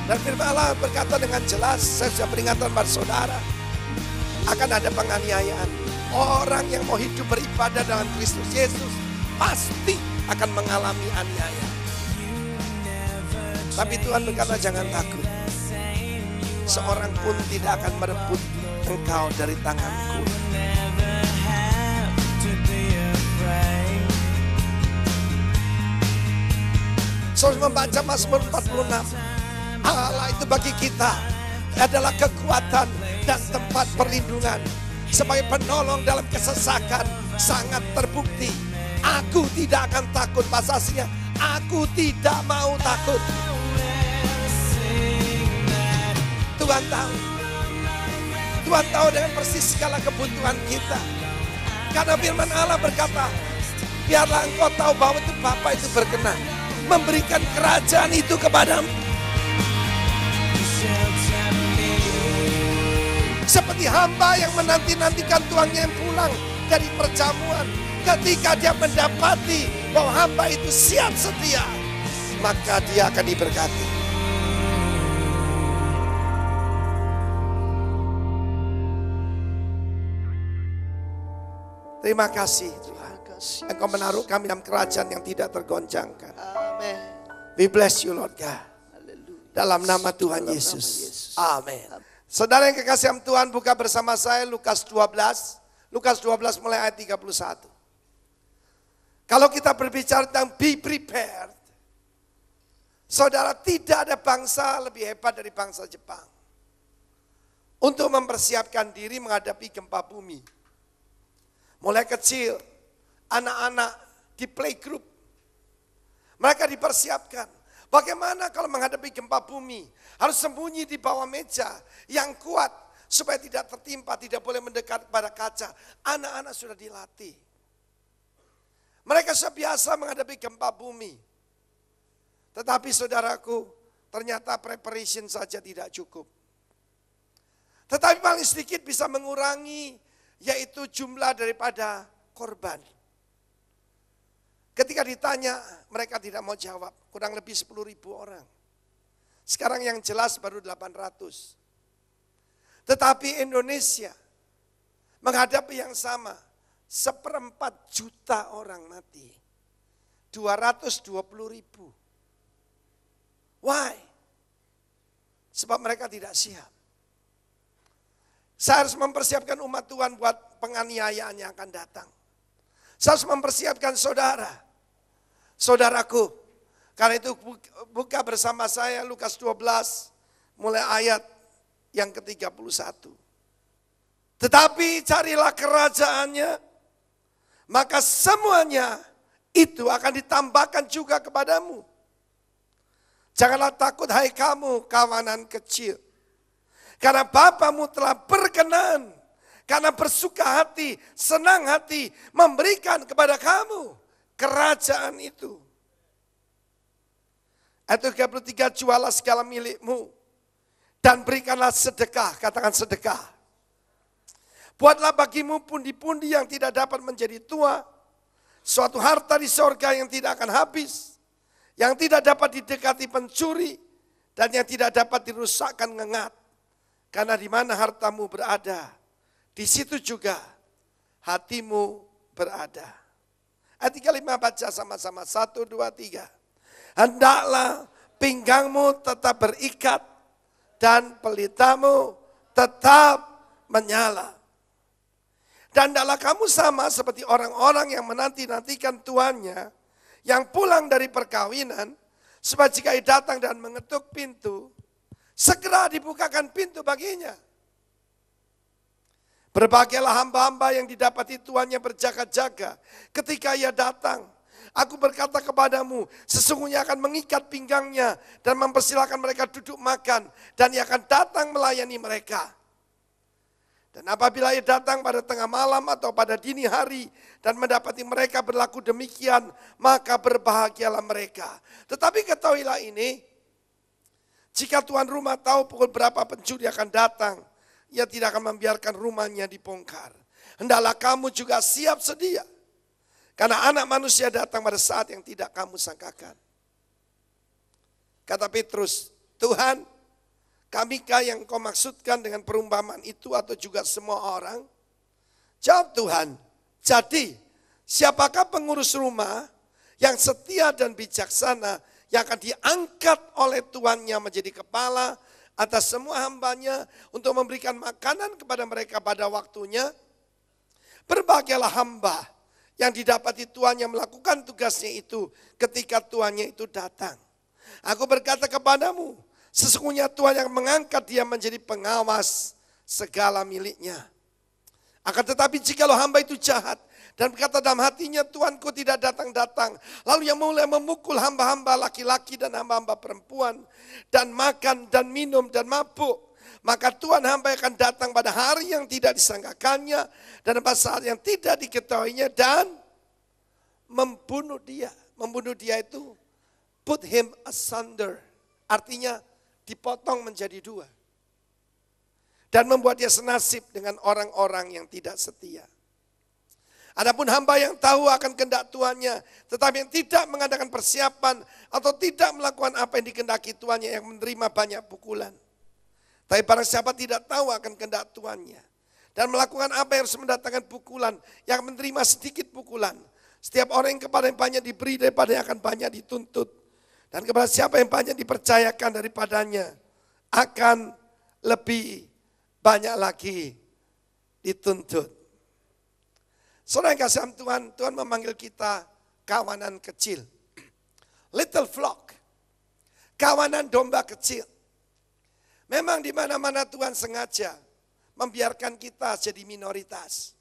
Dan firman Allah berkata dengan jelas, saya sudah peringatkan pada saudara, akan ada penganiayaan. Orang yang mau hidup beribadah dalam Kristus Yesus pasti akan mengalami aniaya. Tapi Tuhan berkata jangan takut. Seorang pun tidak akan merebut engkau dari tanganku. Saudara membaca Mazmur 46. Allah itu bagi kita adalah kekuatan dan tempat perlindungan. Sebagai penolong dalam kesesakan sangat terbukti. Aku tidak akan takut, pasasnya. Aku tidak mau takut. Tuhan tahu. Tuhan tahu dengan persis segala kebutuhan kita. Karena firman Allah berkata, biarlah engkau tahu bahwa itu Bapa itu berkenan memberikan kerajaan itu kepadamu. Seperti hamba yang menanti-nantikan tuannya yang pulang dari perjamuan. Ketika dia mendapati bahwa hamba itu siap setia, maka dia akan diberkati. Terima kasih Tuhan. Engkau menaruh kami dalam kerajaan yang tidak tergoncangkan. Amin. We bless you Lord God. Dalam nama Tuhan Yesus. Amin. Saudara yang kekasih dalam Tuhan, buka bersama saya Lukas 12. Lukas 12 mulai ayat 31. Kalau kita berbicara tentang be prepared, saudara, tidak ada bangsa lebih hebat dari bangsa Jepang untuk mempersiapkan diri menghadapi gempa bumi. Mulai kecil, anak-anak di playgroup, mereka dipersiapkan. Bagaimana kalau menghadapi gempa bumi? Harus sembunyi di bawah meja yang kuat supaya tidak tertimpa, tidak boleh mendekat pada kaca. Anak-anak sudah dilatih. Mereka sudah biasa menghadapi gempa bumi. Tetapi saudaraku, ternyata preparation saja tidak cukup. Tetapi paling sedikit bisa mengurangi, yaitu jumlah daripada korban. Ketika ditanya, mereka tidak mau jawab. Kurang lebih 10.000 orang. Sekarang yang jelas baru 800. Tetapi Indonesia menghadapi yang sama. 1/4 juta orang mati. 220.000. Why? Sebab mereka tidak siap. Saya harus mempersiapkan umat Tuhan buat penganiayaan yang akan datang. Saya harus mempersiapkan saudara. Saudaraku, karena itu buka bersama saya Lukas 12 mulai ayat yang ke-31. Tetapi carilah kerajaannya, maka semuanya itu akan ditambahkan juga kepadamu. Janganlah takut hai kamu kawanan kecil. Karena Bapamu telah berkenan, karena bersuka hati, senang hati memberikan kepada kamu kerajaan itu. Ayat 33, jualah segala milikmu dan berikanlah sedekah, katakan sedekah. Buatlah bagimu pundi-pundi yang tidak dapat menjadi tua, suatu harta di sorga yang tidak akan habis, yang tidak dapat didekati pencuri, dan yang tidak dapat dirusakkan ngengat. Karena di mana hartamu berada, di situ juga hatimu berada. Ayat 35 baca sama-sama. 1, 2, 3. Hendaklah pinggangmu tetap berikat dan pelitamu tetap menyala. Dan hendaklah kamu sama seperti orang-orang yang menanti-nantikan tuannya yang pulang dari perkawinan, supaya jika ia datang dan mengetuk pintu, segera dibukakan pintu baginya. Berbahagialah hamba-hamba yang didapati tuannya berjaga-jaga ketika ia datang. Aku berkata kepadamu, sesungguhnya akan mengikat pinggangnya dan mempersilahkan mereka duduk makan, dan ia akan datang melayani mereka. Dan apabila ia datang pada tengah malam atau pada dini hari dan mendapati mereka berlaku demikian, maka berbahagialah mereka. Tetapi ketahuilah ini, jika tuan rumah tahu pukul berapa pencuri akan datang, ia tidak akan membiarkan rumahnya dibongkar. Hendaklah kamu juga siap sedia, karena anak manusia datang pada saat yang tidak kamu sangkakan. Kata Petrus, Tuhan, kamikah yang kau maksudkan dengan perumpamaan itu atau juga semua orang? Jawab Tuhan, jadi siapakah pengurus rumah yang setia dan bijaksana yang akan diangkat oleh tuannya menjadi kepala atas semua hambanya untuk memberikan makanan kepada mereka pada waktunya? Berbahagialah hamba yang didapati tuannya melakukan tugasnya itu ketika tuannya itu datang. Aku berkata kepadamu, sesungguhnya Tuhan yang mengangkat dia menjadi pengawas segala miliknya. Akan tetapi jikalau hamba itu jahat dan berkata dalam hatinya, Tuanku tidak datang-datang, lalu yang mulai memukul hamba-hamba laki-laki dan hamba-hamba perempuan, dan makan dan minum dan mabuk, maka Tuhan hamba akan datang pada hari yang tidak disangkakannya dan pada saat yang tidak diketahuinya dan membunuh dia. Membunuh dia itu put him asunder, artinya dipotong menjadi dua. Dan membuat dia senasib dengan orang-orang yang tidak setia. Adapun hamba yang tahu akan kehendak tuannya, tetapi yang tidak mengadakan persiapan atau tidak melakukan apa yang dikehendaki tuannya, yang menerima banyak pukulan. Tapi barang siapa tidak tahu akan kehendak tuannya dan melakukan apa yang harus mendatangkan pukulan, yang menerima sedikit pukulan. Setiap orang yang kepada yang banyak diberi, daripada yang akan banyak dituntut. Dan kepada siapa yang banyak dipercayakan daripadanya, akan lebih banyak lagi dituntut. Saudara yang kasih Tuhan, Tuhan memanggil kita kawanan kecil. Little flock. Kawanan domba kecil. Memang di mana-mana Tuhan sengaja membiarkan kita jadi minoritas.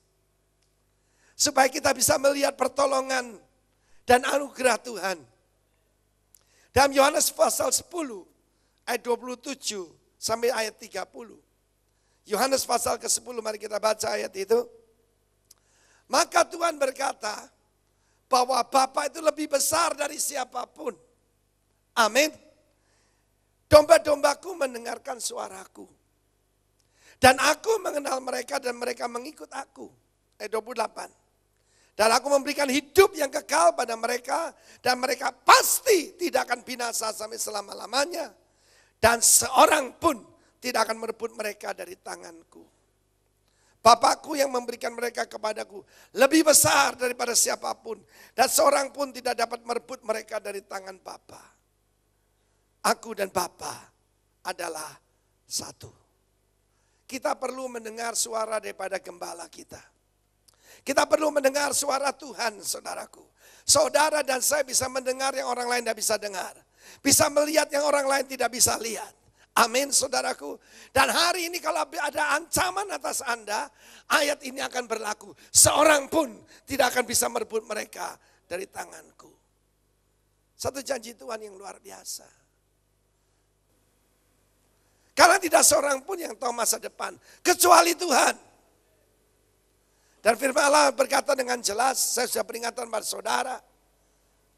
Supaya kita bisa melihat pertolongan dan anugerah Tuhan. Dalam Yohanes pasal 10 ayat 27 sampai ayat 30. Yohanes pasal ke-10, mari kita baca ayat itu. Maka Tuhan berkata bahwa Bapa itu lebih besar dari siapapun. Amin. Domba-dombaku mendengarkan suaraku. Dan aku mengenal mereka dan mereka mengikut aku. Ayat 28. Dan aku memberikan hidup yang kekal pada mereka. Dan mereka pasti tidak akan binasa sampai selama-lamanya. Dan seorang pun tidak akan merebut mereka dari tanganku. Bapakku yang memberikan mereka kepadaku lebih besar daripada siapapun. Dan seorang pun tidak dapat merebut mereka dari tangan Bapa. Aku dan Bapa adalah satu. Kita perlu mendengar suara daripada gembala kita. Kita perlu mendengar suara Tuhan, saudaraku. Saudara dan saya bisa mendengar yang orang lain tidak bisa dengar. Bisa melihat yang orang lain tidak bisa lihat. Amin, saudaraku. Dan hari ini kalau ada ancaman atas Anda, ayat ini akan berlaku. Seorang pun tidak akan bisa merebut mereka dari tanganku. Satu janji Tuhan yang luar biasa. Karena tidak seorang pun yang tahu masa depan, kecuali Tuhan. Dan firman Allah berkata dengan jelas, saya sudah peringatkan pada saudara,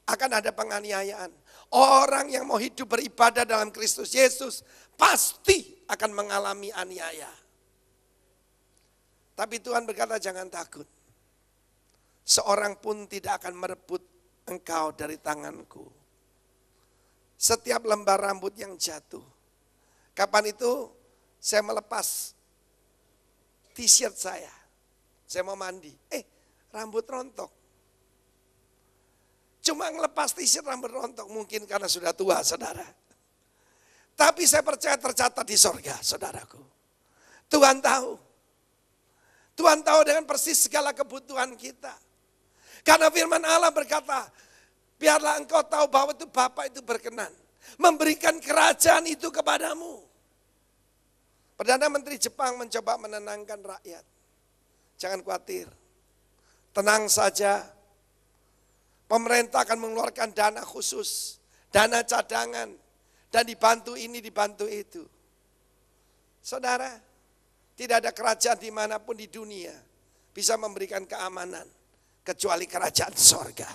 akan ada penganiayaan. Orang yang mau hidup beribadah dalam Kristus Yesus, pasti akan mengalami aniaya. Tapi Tuhan berkata jangan takut. Seorang pun tidak akan merebut engkau dari tanganku. Setiap lembar rambut yang jatuh. Kapan itu saya melepas t-shirt saya. Saya mau mandi, rambut rontok. Cuma ngelepas t-shirt rambut rontok mungkin karena sudah tua, saudara. Tapi saya percaya tercatat di sorga, saudaraku. Tuhan tahu. Tuhan tahu dengan persis segala kebutuhan kita. Karena firman Allah berkata, biarlah engkau tahu bahwa itu Bapa itu berkenan. Memberikan kerajaan itu kepadamu. Perdana Menteri Jepang mencoba menenangkan rakyat. Jangan khawatir, tenang saja. Pemerintah akan mengeluarkan dana khusus, dana cadangan, dan dibantu ini, dibantu itu. Saudara, tidak ada kerajaan dimanapun di dunia bisa memberikan keamanan, kecuali kerajaan sorga.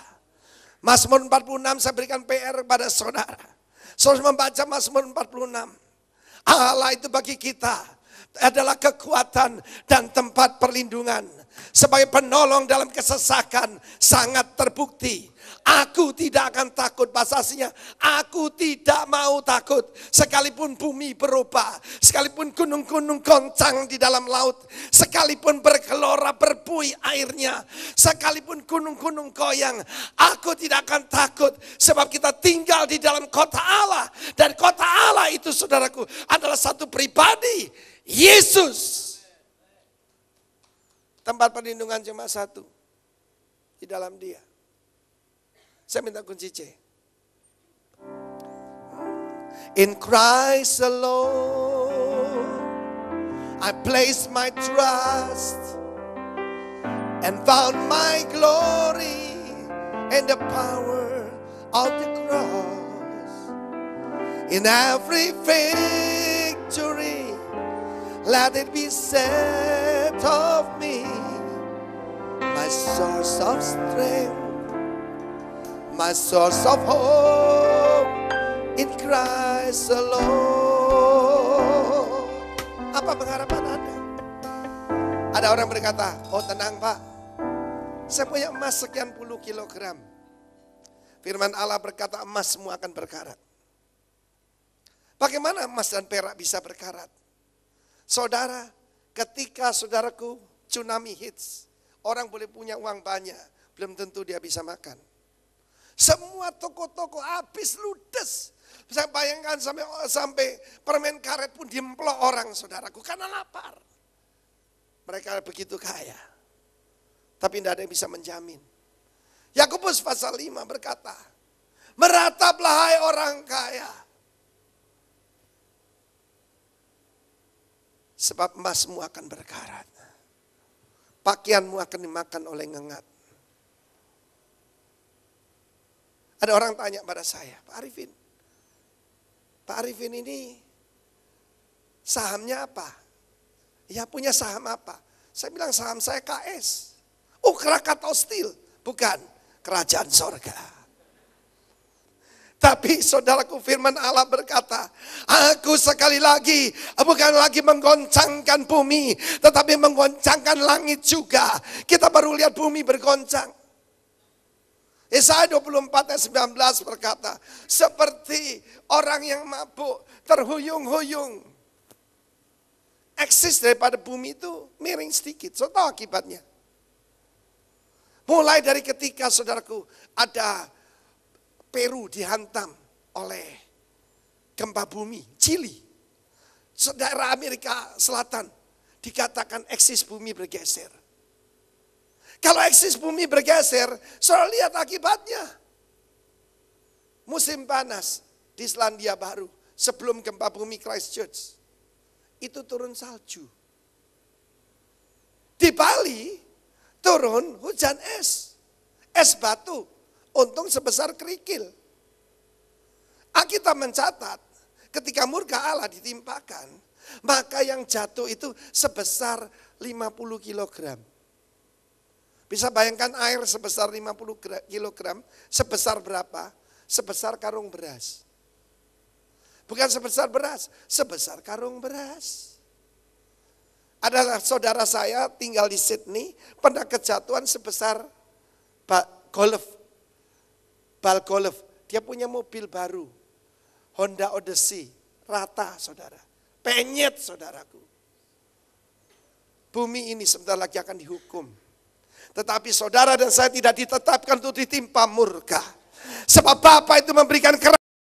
Mazmur 46 saya berikan PR kepada saudara. Saudara membaca Mazmur 46. Allah itu bagi kita adalah kekuatan dan tempat perlindungan. Sebagai penolong dalam kesesakan sangat terbukti. Aku tidak akan takut. Bahasa aslinya, aku tidak mau takut. Sekalipun bumi berubah, sekalipun gunung-gunung goncang di dalam laut, sekalipun bergelora berbuih airnya, sekalipun gunung-gunung goyang, aku tidak akan takut. Sebab kita tinggal di dalam kota Allah. Dan kota Allah itu, saudaraku, adalah satu pribadi, Yesus. Tempat perlindungan cuma satu, di dalam Dia. Saya minta kunci C. In Christ alone, I place my trust and found my glory in the power of the cross. In every victory, let it be said of me, my source of strength, my source of hope, in Christ alone. Apa pengharapan Anda? Ada orang berkata, oh tenang Pak, saya punya emas sekian puluh kilogram. Firman Allah berkata emas semua akan berkarat. Bagaimana emas dan perak bisa berkarat? Saudara, ketika saudaraku tsunami hits, orang boleh punya uang banyak, belum tentu dia bisa makan. Semua toko-toko habis ludes. Saya bayangkan sampai permen karet pun diemplok orang, saudaraku, karena lapar. Mereka begitu kaya, tapi tidak ada yang bisa menjamin. Yakobus pasal 5 berkata, merataplah hai orang kaya, sebab emasmu akan berkarat, pakaianmu akan dimakan oleh ngengat. Ada orang tanya pada saya, Pak Arifin ini sahamnya apa? Ya punya saham apa? Saya bilang saham saya KS. Oh, Krakatau Steel. Bukan, kerajaan sorga. Tapi saudaraku, firman Allah berkata, aku sekali lagi bukan lagi menggoncangkan bumi, tetapi menggoncangkan langit juga. Kita baru lihat bumi bergoncang. Yesaya 24 ayat 19 berkata, seperti orang yang mabuk terhuyung-huyung. Eksis daripada bumi itu miring sedikit. So tahu akibatnya. Mulai dari ketika saudaraku ada Peru dihantam oleh gempa bumi, Chili, daerah Amerika Selatan, dikatakan eksis bumi bergeser. Kalau eksis bumi bergeser, saudara lihat akibatnya. Musim panas di Selandia Baru, sebelum gempa bumi Christchurch, itu turun salju. Di Bali, turun hujan es batu. Untung sebesar kerikil. Alkitab mencatat ketika murka Allah ditimpakan, maka yang jatuh itu sebesar 50 kilogram. Bisa bayangkan air sebesar 50 kilogram, sebesar berapa? Sebesar karung beras. Bukan sebesar beras, sebesar karung beras. Ada saudara saya tinggal di Sydney, pernah kejatuhan sebesar bal golf, dia punya mobil baru, Honda Odyssey, rata saudara, penyet saudaraku. Bumi ini sebentar lagi akan dihukum. Tetapi saudara dan saya tidak ditetapkan untuk ditimpa murka. Sebab Bapa itu memberikan